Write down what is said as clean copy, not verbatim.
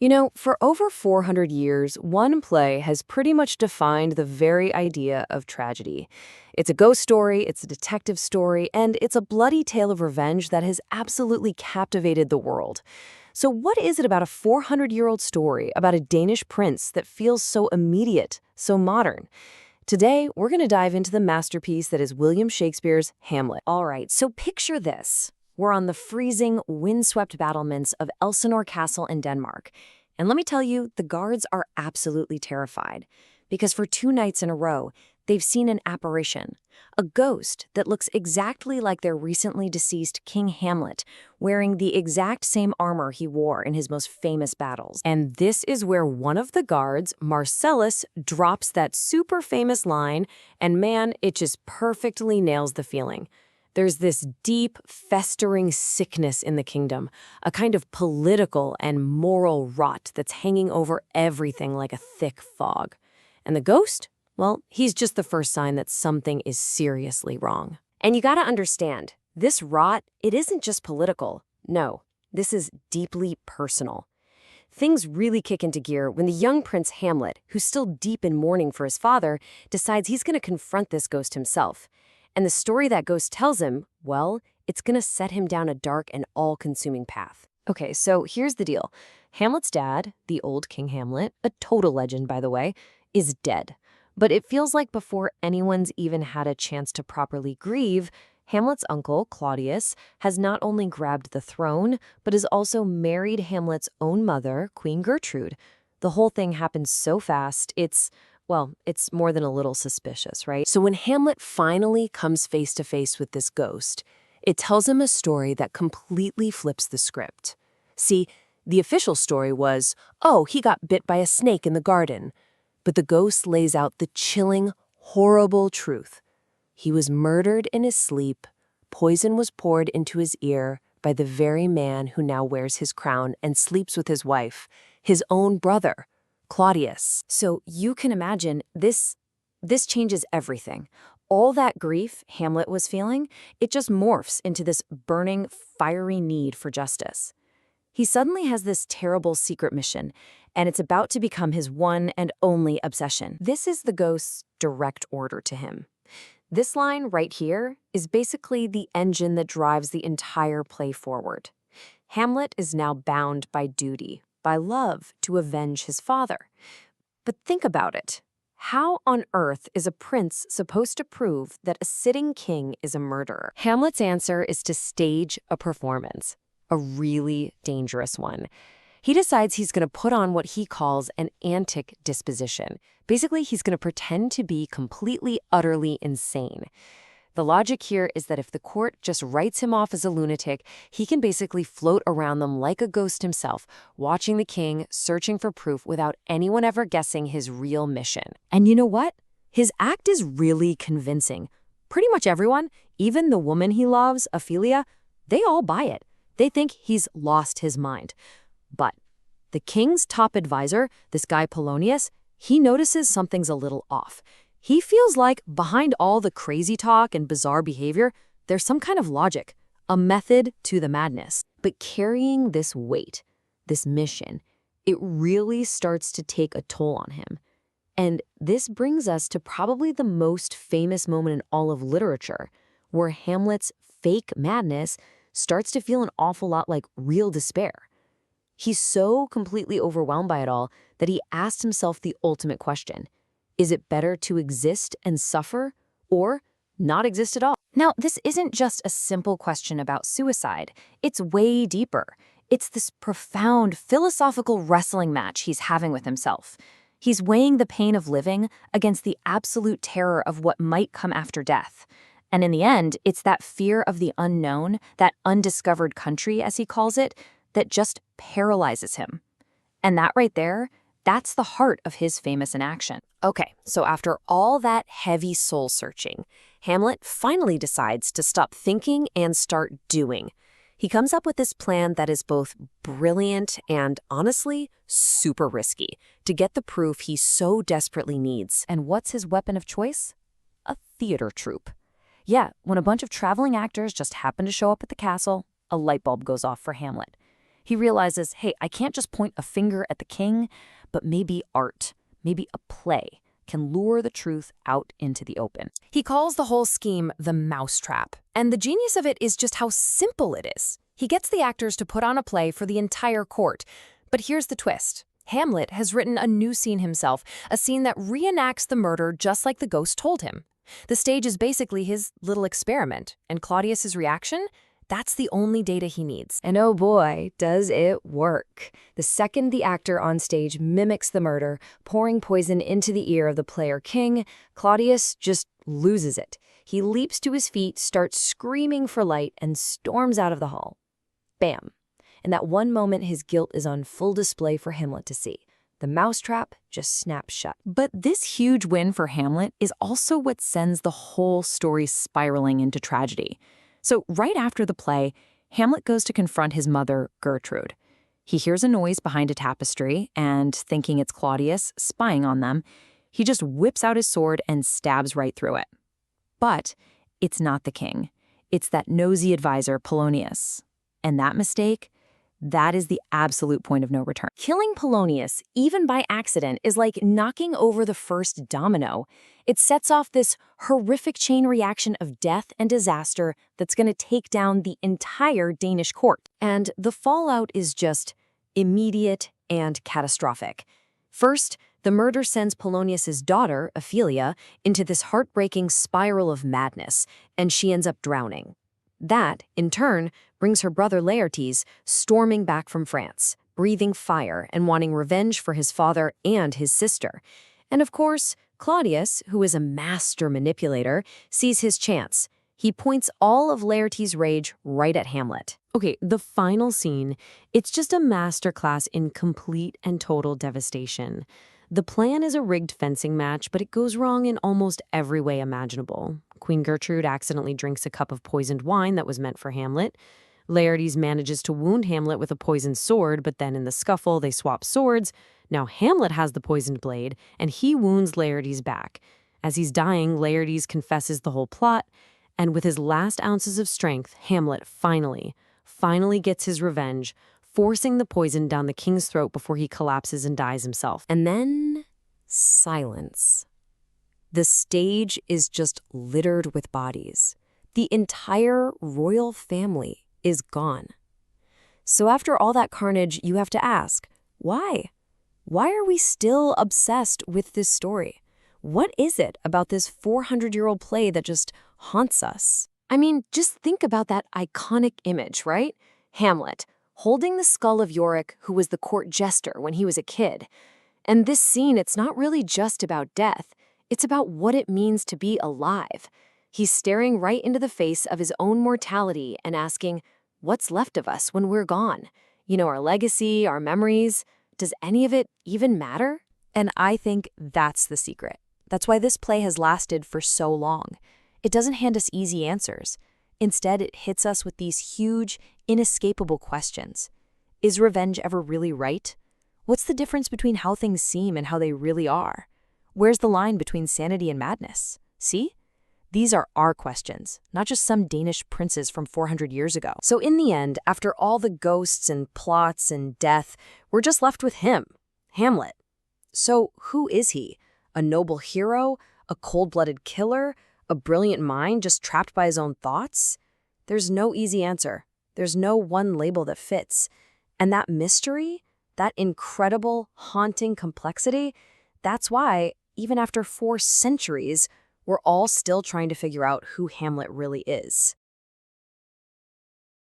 You know, for over 400 years, one play has pretty much defined the very idea of tragedy. It's a ghost story, it's a detective story, and it's a bloody tale of revenge that has absolutely captivated the world. So what is it about a 400-year-old story about a Danish prince that feels so immediate, so modern? Today, we're going to dive into the masterpiece that is William Shakespeare's Hamlet. All right, so picture this. We're on the freezing, windswept battlements of Elsinore Castle in Denmark. And let me tell you, the guards are absolutely terrified. Because for 2 nights in a row, they've seen an apparition. A ghost that looks exactly like their recently deceased King Hamlet, wearing the exact same armor he wore in his most famous battles. And this is where one of the guards, Marcellus, drops that super famous line, and man, it just perfectly nails the feeling. There's this deep, festering sickness in the kingdom, a kind of political and moral rot that's hanging over everything like a thick fog. And the ghost? Well, he's just the first sign that something is seriously wrong. And you gotta understand, this rot, it isn't just political. No, this is deeply personal. Things really kick into gear when the young Prince Hamlet, who's still deep in mourning for his father, decides he's gonna confront this ghost himself. And the story that ghost tells him, well, it's gonna set him down a dark and all-consuming path. Okay, so here's the deal. Hamlet's dad, the old King Hamlet, a total legend by the way, is dead. But it feels like before anyone's even had a chance to properly grieve, Hamlet's uncle, Claudius, has not only grabbed the throne, but has also married Hamlet's own mother, Queen Gertrude. The whole thing happens so fast, well, it's more than a little suspicious, right? So when Hamlet finally comes face to face with this ghost, it tells him a story that completely flips the script. See, the official story was, oh, he got bit by a snake in the garden. But the ghost lays out the chilling, horrible truth. He was murdered in his sleep. Poison was poured into his ear by the very man who now wears his crown and sleeps with his wife, his own brother, Claudius. So you can imagine this changes everything. All that grief Hamlet was feeling, it just morphs into this burning, fiery need for justice. He suddenly has this terrible secret mission, and it's about to become his one and only obsession. This is the ghost's direct order to him. This line right here is basically the engine that drives the entire play forward. Hamlet is now bound by duty, by love, to avenge his father. But think about it. How on earth is a prince supposed to prove that a sitting king is a murderer? Hamlet's answer is to stage a performance, a really dangerous one. He decides he's going to put on what he calls an antic disposition. Basically, he's going to pretend to be completely, utterly insane. The logic here is that if the court just writes him off as a lunatic, he can basically float around them like a ghost himself, watching the king, searching for proof without anyone ever guessing his real mission. And you know what? His act is really convincing. Pretty much everyone, even the woman he loves, Ophelia, they all buy it. They think he's lost his mind. But the king's top advisor, this guy Polonius, he notices something's a little off. He feels like behind all the crazy talk and bizarre behavior, there's some kind of logic, a method to the madness. But carrying this weight, this mission, it really starts to take a toll on him. And this brings us to probably the most famous moment in all of literature, where Hamlet's fake madness starts to feel an awful lot like real despair. He's so completely overwhelmed by it all that he asked himself the ultimate question. Is it better to exist and suffer or not exist at all? Now, this isn't just a simple question about suicide. It's way deeper. It's this profound philosophical wrestling match he's having with himself. He's weighing the pain of living against the absolute terror of what might come after death. And in the end, it's that fear of the unknown, that undiscovered country, as he calls it, that just paralyzes him. And that right there, that's the heart of his famous inaction. Okay, so after all that heavy soul-searching, Hamlet finally decides to stop thinking and start doing. He comes up with this plan that is both brilliant and, honestly, super risky to get the proof he so desperately needs. And what's his weapon of choice? A theater troupe. Yeah, when a bunch of traveling actors just happen to show up at the castle, a light bulb goes off for Hamlet. He realizes, hey, I can't just point a finger at the king, but maybe art, maybe a play can lure the truth out into the open. He calls the whole scheme the mousetrap, and the genius of it is just how simple it is. He gets the actors to put on a play for the entire court. But here's the twist. Hamlet has written a new scene himself, a scene that reenacts the murder just like the ghost told him. The stage is basically his little experiment, and Claudius's reaction? That's the only data he needs. And oh boy, does it work. The second the actor on stage mimics the murder, pouring poison into the ear of the player king, Claudius just loses it. He leaps to his feet, starts screaming for light, and storms out of the hall. Bam. In that one moment, his guilt is on full display for Hamlet to see. The mousetrap just snaps shut. But this huge win for Hamlet is also what sends the whole story spiraling into tragedy. So right after the play, Hamlet goes to confront his mother, Gertrude. He hears a noise behind a tapestry, and thinking it's Claudius spying on them, he just whips out his sword and stabs right through it. But it's not the king. It's that nosy advisor, Polonius. And that mistake, that is the absolute point of no return. Killing Polonius, even by accident, is like knocking over the first domino. It sets off this horrific chain reaction of death and disaster that's going to take down the entire Danish court. And the fallout is just immediate and catastrophic. First, the murder sends Polonius's daughter, Ophelia, into this heartbreaking spiral of madness, and she ends up drowning. That, in turn, brings her brother Laertes storming back from France, breathing fire and wanting revenge for his father and his sister. And of course, Claudius, who is a master manipulator, sees his chance. He points all of Laertes' rage right at Hamlet. Okay, the final scene, it's just a masterclass in complete and total devastation. The plan is a rigged fencing match, but it goes wrong in almost every way imaginable. Queen Gertrude accidentally drinks a cup of poisoned wine that was meant for Hamlet. Laertes manages to wound Hamlet with a poisoned sword, but then in the scuffle, they swap swords. Now Hamlet has the poisoned blade, and he wounds Laertes back. As he's dying, Laertes confesses the whole plot, and with his last ounces of strength, Hamlet finally gets his revenge, forcing the poison down the king's throat before he collapses and dies himself. And then, silence. The stage is just littered with bodies. The entire royal family is gone. So after all that carnage, you have to ask, why? Why are we still obsessed with this story? What is it about this 400-year-old play that just haunts us? I mean, just think about that iconic image, right? Hamlet, holding the skull of Yorick, who was the court jester when he was a kid. And this scene, it's not really just about death. It's about what it means to be alive. He's staring right into the face of his own mortality and asking, what's left of us when we're gone? You know, our legacy, our memories. Does any of it even matter? And I think that's the secret. That's why this play has lasted for so long. It doesn't hand us easy answers. Instead, it hits us with these huge, inescapable questions. Is revenge ever really right? What's the difference between how things seem and how they really are? Where's the line between sanity and madness? See? These are our questions, not just some Danish princes from 400 years ago. So in the end, after all the ghosts and plots and death, we're just left with him, Hamlet. So who is he? A noble hero? A cold-blooded killer? A brilliant mind just trapped by his own thoughts? There's no easy answer. There's no one label that fits. And that mystery, that incredible, haunting complexity, that's why, even after 4 centuries, we're all still trying to figure out who Hamlet really is.